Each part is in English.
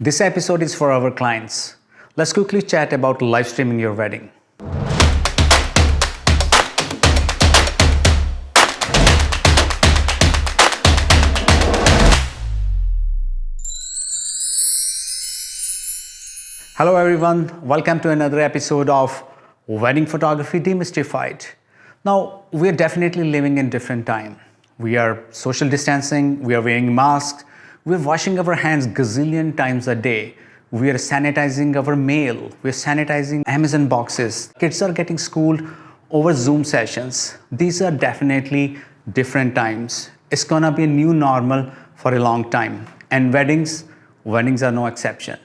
This episode is for our clients. Let's quickly chat about live streaming your wedding. Hello everyone, welcome to another episode of Wedding Photography Demystified. Now, we are definitely living in different time. We are social distancing, we are wearing masks, we are washing our hands gazillion times a day. We are sanitizing our mail, we are sanitizing Amazon boxes. Kids are getting schooled over Zoom sessions. These are definitely different times. It's gonna be a new normal for a long time. And weddings are no exception.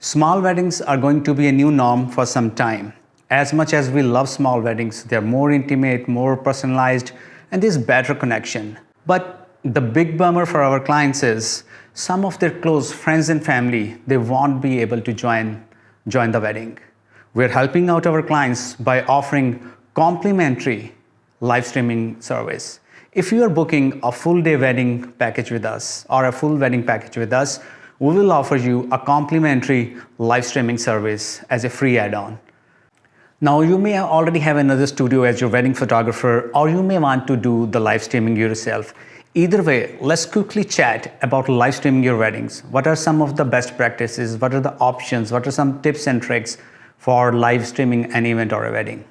Small weddings are going to be a new norm for some time. As much as we love small weddings, they're more intimate, more personalized, and there's better connection. But the big bummer for our clients is some of their close friends and family, they won't be able to join the wedding. We're helping out our clients by offering complimentary live streaming service. If you are booking a full day wedding package with us or a full wedding package with us, we will offer you a complimentary live streaming service as a free add-on. Now, you may already have another studio as your wedding photographer, or you may want to do the live streaming yourself. Either way, let's quickly chat about live streaming your weddings. What are some of the best practices? What are the options? What are some tips and tricks for live streaming an event or a wedding?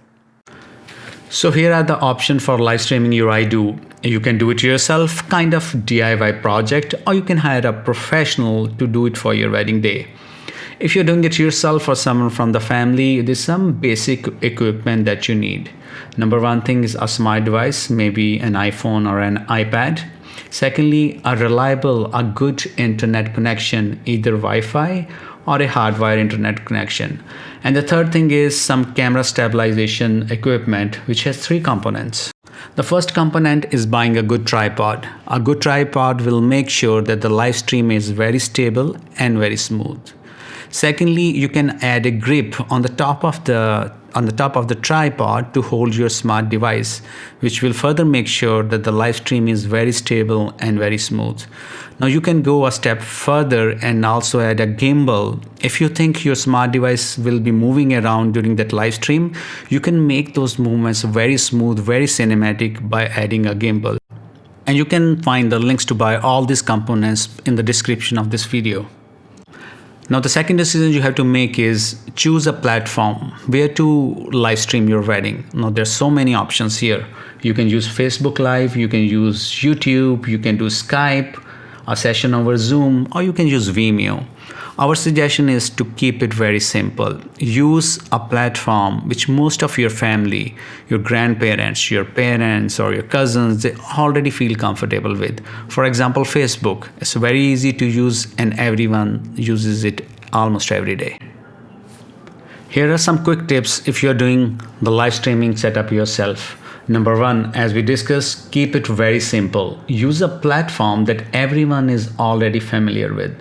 So here are the options for live streaming your I-Do. You can do it yourself, kind of DIY project, or you can hire a professional to do it for your wedding day. If you're doing it yourself or someone from the family, there's some basic equipment that you need. Number one thing is a smart device, maybe an iPhone or an iPad. Secondly, a good internet connection, either Wi-Fi or a hardwired internet connection. And the third thing is some camera stabilization equipment, which has three components. The first component is buying a good tripod. A good tripod will make sure that the live stream is very stable and very smooth. Secondly, you can add a grip on the top of the tripod to hold your smart device, which will further make sure that the live stream is very stable and very smooth. Now you can go a step further and also add a gimbal. If you think your smart device will be moving around during that live stream, you can make those movements very smooth, very cinematic by adding a gimbal. And you can find the links to buy all these components in the description of this video. Now, the second decision you have to make is choose a platform where to live stream your wedding. Now, there's so many options here. You can use Facebook Live, you can use YouTube, you can do Skype, a session over Zoom, or you can use Vimeo. Our suggestion is to keep it very simple. Use a platform which most of your family, your grandparents, your parents, or your cousins, they already feel comfortable with. For example, Facebook. It's very easy to use and everyone uses it almost every day. Here are some quick tips if you're doing the live streaming setup yourself. Number one, as we discussed, keep it very simple. Use a platform that everyone is already familiar with.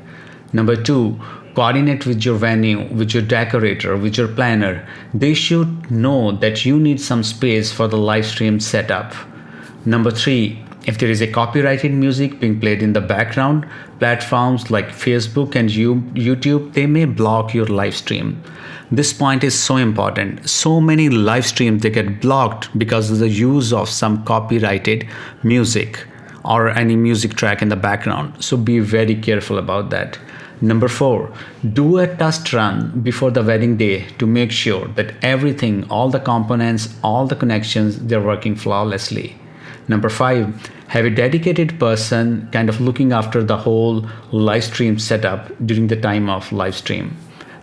Number two, coordinate with your venue, with your decorator, with your planner. They should know that you need some space for the live stream setup. Number three, if there is a copyrighted music being played in the background, platforms like Facebook and YouTube, they may block your live stream. This point is so important. So many live streams, they get blocked because of the use of some copyrighted music or any music track in the background. So be very careful about that. Number four, do a test run before the wedding day to make sure that everything, all the components, all the connections, they're working flawlessly. Number five, have a dedicated person kind of looking after the whole live stream setup during the time of live stream.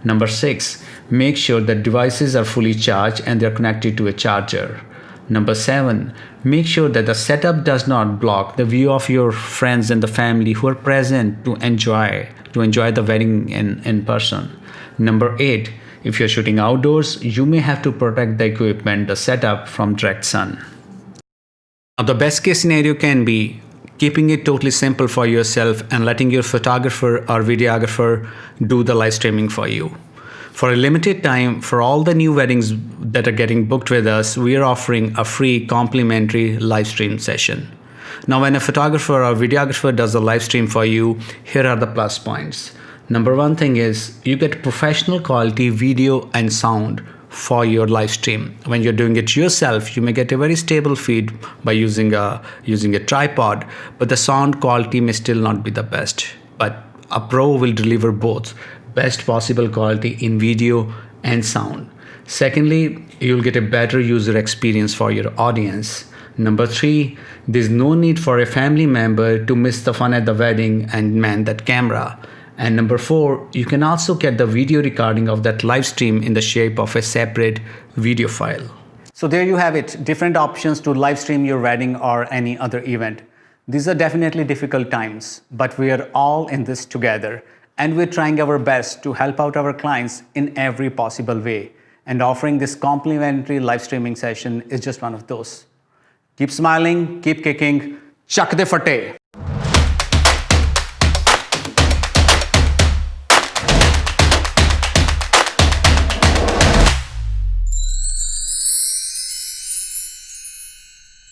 Number six, make sure that devices are fully charged and they're connected to a charger. Number seven, make sure that the setup does not block the view of your friends and the family who are present to enjoy the wedding in person. Number eight, if you're shooting outdoors, you may have to protect the equipment, the setup from direct sun. Now, the best case scenario can be keeping it totally simple for yourself and letting your photographer or videographer do the live streaming for you. For a limited time, for all the new weddings that are getting booked with us, we are offering a free complimentary live stream session. Now, when a photographer or videographer does a live stream for you, here are the plus points. Number one thing is you get professional quality video and sound for your live stream. When you're doing it yourself, you may get a very stable feed by using a tripod, but the sound quality may still not be the best. But a pro will deliver both best possible quality in video and sound. Secondly, you'll get a better user experience for your audience. Number three, there's no need for a family member to miss the fun at the wedding and man that camera. And number four, you can also get the video recording of that live stream in the shape of a separate video file. So there you have it, different options to live stream your wedding or any other event. These are definitely difficult times, but we are all in this together, and we're trying our best to help out our clients in every possible way. And offering this complimentary live streaming session is just one of those. Keep smiling, keep kicking, chak de fate.